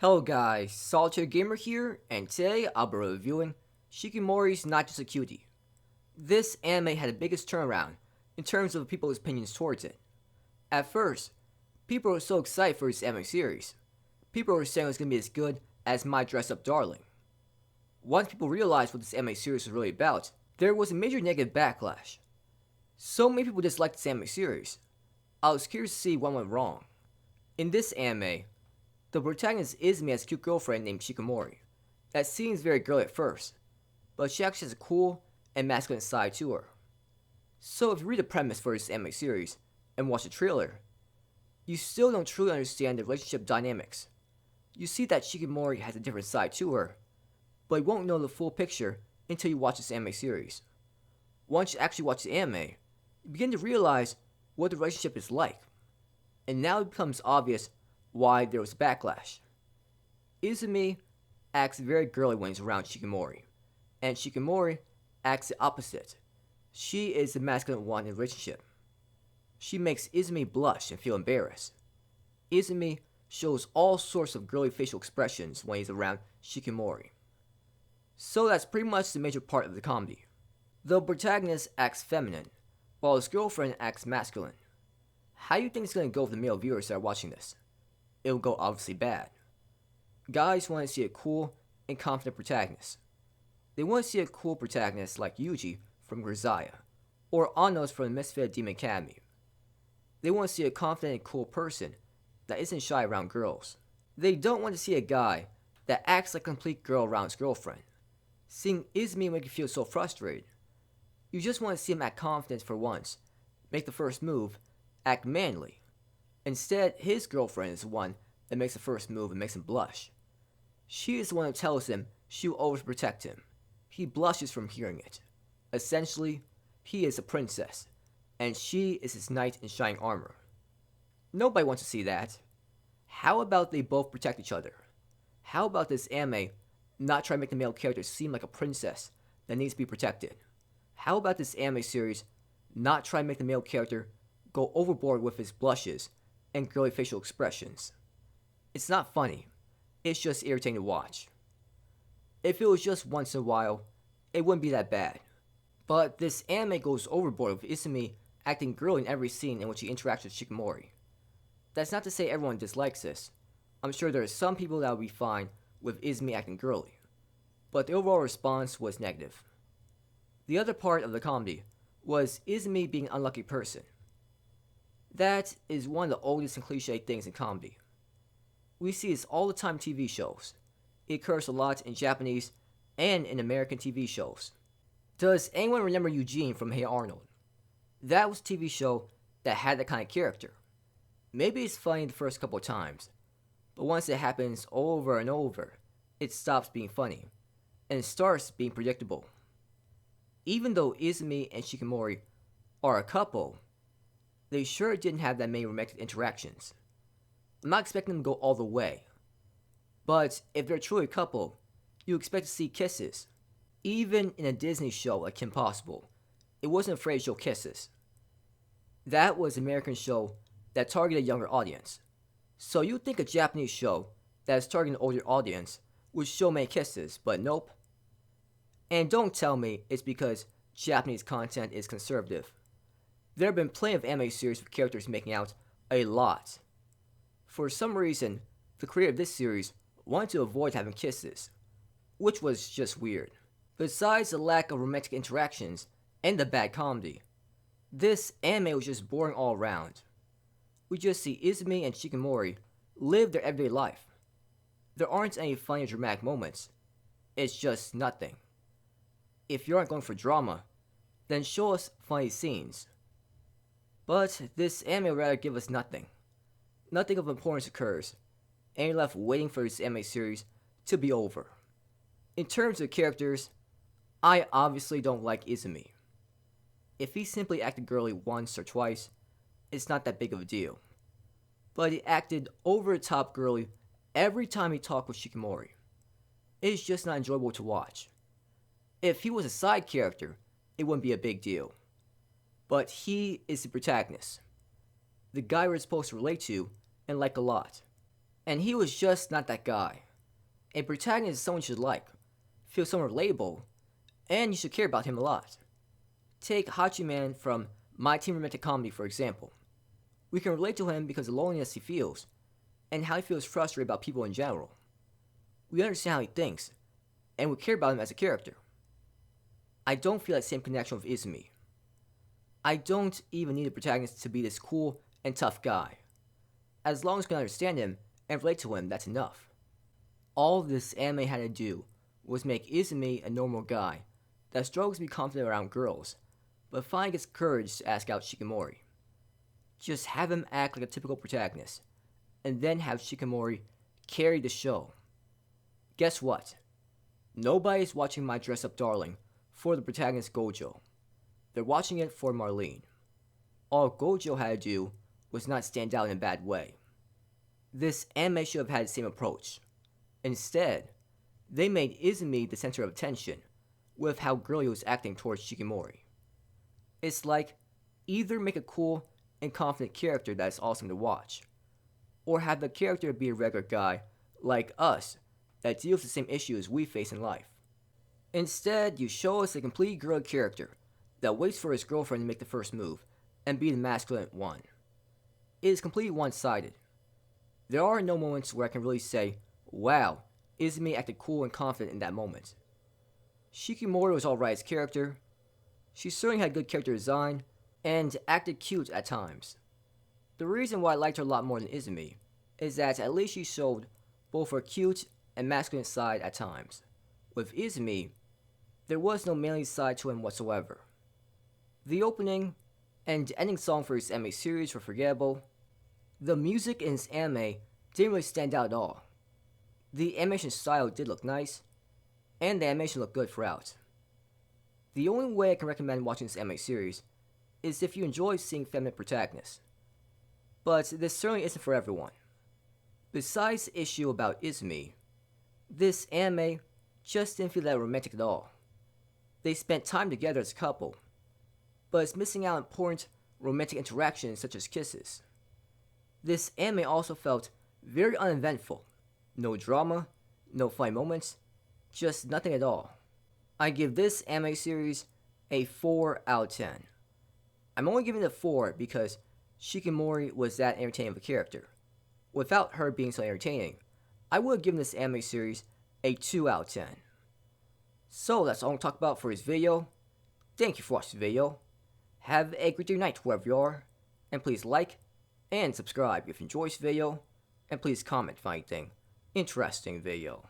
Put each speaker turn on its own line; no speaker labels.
Hello guys, Solitaire Gamer here, and today I'll be reviewing Shikimori's Not Just a Cutie. This anime had the biggest turnaround in terms of people's opinions towards it. At first, people were so excited for this anime series. People were saying it was going to be as good as My Dress Up Darling. Once people realized what this anime series was really about, there was a major negative backlash. So many people disliked this anime series. I was curious to see what went wrong. In this anime, the protagonist Izumi has a cute girlfriend named Shikimori. That seems very girly at first, but she actually has a cool and masculine side to her. So if you read the premise for this anime series and watch the trailer, you still don't truly understand the relationship dynamics. You see that Shikimori has a different side to her, but you won't know the full picture until you watch this anime series. Once you actually watch the anime, you begin to realize what the relationship is like, and now it becomes obvious why there was backlash. Izumi acts very girly when he's around Shikimori, and Shikimori acts the opposite. She is the masculine one in the relationship. She makes Izumi blush and feel embarrassed. Izumi shows all sorts of girly facial expressions when he's around Shikimori. So that's pretty much the major part of the comedy. The protagonist acts feminine, while his girlfriend acts masculine. How do you think it's going to go for the male viewers that are watching this? It'll go obviously bad. Guys want to see a cool and confident protagonist. They want to see a cool protagonist like Yuji from Grisaya, or Anos from the Misfit Demon Academy. They want to see a confident and cool person that isn't shy around girls. They don't want to see a guy that acts like a complete girl around his girlfriend. Seeing Izumi make you feel so frustrated. You just want to see him act confident for once, make the first move, act manly. Instead, his girlfriend is the one that makes the first move and makes him blush. She is the one who tells him she will always protect him. He blushes from hearing it. Essentially, he is a princess, and she is his knight in shining armor. Nobody wants to see that. How about they both protect each other? How about this anime not try to make the male character seem like a princess that needs to be protected? How about this anime series not try to make the male character go overboard with his blushes and girly facial expressions? It's not funny. It's just irritating to watch. If it was just once in a while, it wouldn't be that bad. But this anime goes overboard with Izumi acting girly in every scene in which he interacts with Shikimori. That's not to say everyone dislikes this. I'm sure there are some people that will be fine with Izumi acting girly. But the overall response was negative. The other part of the comedy was Izumi being an unlucky person. That is one of the oldest and cliche things in comedy. We see this all the time in TV shows. It occurs a lot in Japanese and in American TV shows. Does anyone remember Eugene from Hey Arnold? That was a TV show that had that kind of character. Maybe it's funny the first couple of times, but once it happens over and over, it stops being funny, and it starts being predictable. Even though Izumi and Shikimori are a couple, they sure didn't have that many romantic interactions. I'm not expecting them to go all the way, but if they're truly a couple, you expect to see kisses. Even in a Disney show like Kim Possible, it wasn't afraid to show kisses. That was an American show that targeted a younger audience. So you'd think a Japanese show that is targeting an older audience would show many kisses, but nope. And don't tell me it's because Japanese content is conservative. There have been plenty of anime series with characters making out a lot. For some reason, the creator of this series wanted to avoid having kisses, which was just weird. Besides the lack of romantic interactions and the bad comedy, this anime was just boring all around. We just see Izumi and Shikimori live their everyday life. There aren't any funny or dramatic moments. It's just nothing. If you aren't going for drama, then show us funny scenes. But this anime would rather give us nothing. Nothing of importance occurs, and you're left waiting for this anime series to be over. In terms of characters, I obviously don't like Izumi. If he simply acted girly once or twice, it's not that big of a deal. But he acted over the top girly every time he talked with Shikimori. It's just not enjoyable to watch. If he was a side character, it wouldn't be a big deal. But he is the protagonist, the guy we're supposed to relate to and like a lot. And he was just not that guy. A protagonist is someone you should like, feel somewhat relatable, and you should care about him a lot. Take Hachiman from My Teen Romantic Comedy, for example. We can relate to him because of the loneliness he feels, and how he feels frustrated about people in general. We understand how he thinks, and we care about him as a character. I don't feel that same connection with Izumi. I don't even need the protagonist to be this cool and tough guy. As long as we can understand him and relate to him, that's enough. All this anime had to do was make Izumi a normal guy that struggles to be confident around girls, but finally gets courage to ask out Shikimori. Just have him act like a typical protagonist, and then have Shikimori carry the show. Guess what? Nobody's watching My Dress Up Darling for the protagonist Gojo. They're watching it for Marlene. All Gojo had to do was not stand out in a bad way. This anime should have had the same approach. Instead, they made Izumi the center of attention with how girly he was acting towards Shikimori. It's like, either make a cool and confident character that is awesome to watch, or have the character be a regular guy like us that deals with the same issues we face in life. Instead, you show us a complete girl character that waits for his girlfriend to make the first move and be the masculine one. It is completely one-sided. There are no moments where I can really say, wow, Izumi acted cool and confident in that moment. Shikimori was alright as character. She certainly had good character design, and acted cute at times. The reason why I liked her a lot more than Izumi is that at least she showed both her cute and masculine side at times. With Izumi, there was no manly side to him whatsoever. The opening and ending song for his anime series were forgettable. The music in his anime didn't really stand out at all. The animation style did look nice, and the animation looked good throughout. The only way I can recommend watching this anime series is if you enjoy seeing feminine protagonists. But this certainly isn't for everyone. Besides the issue about Izumi, this anime just didn't feel that romantic at all. They spent time together as a couple, but it's missing out on important romantic interactions such as kisses. This anime also felt very uneventful. No drama, no funny moments, just nothing at all. I give this anime series a 4 out of 10. I'm only giving it a 4 because Shikimori was that entertaining of a character. Without her being so entertaining, I would have given this anime series a 2 out of 10. So that's all I'm going to talk about for this video. Thank you for watching the video. Have a great night wherever you are, and please like and subscribe if you enjoyed this video, and please comment if anything interesting video.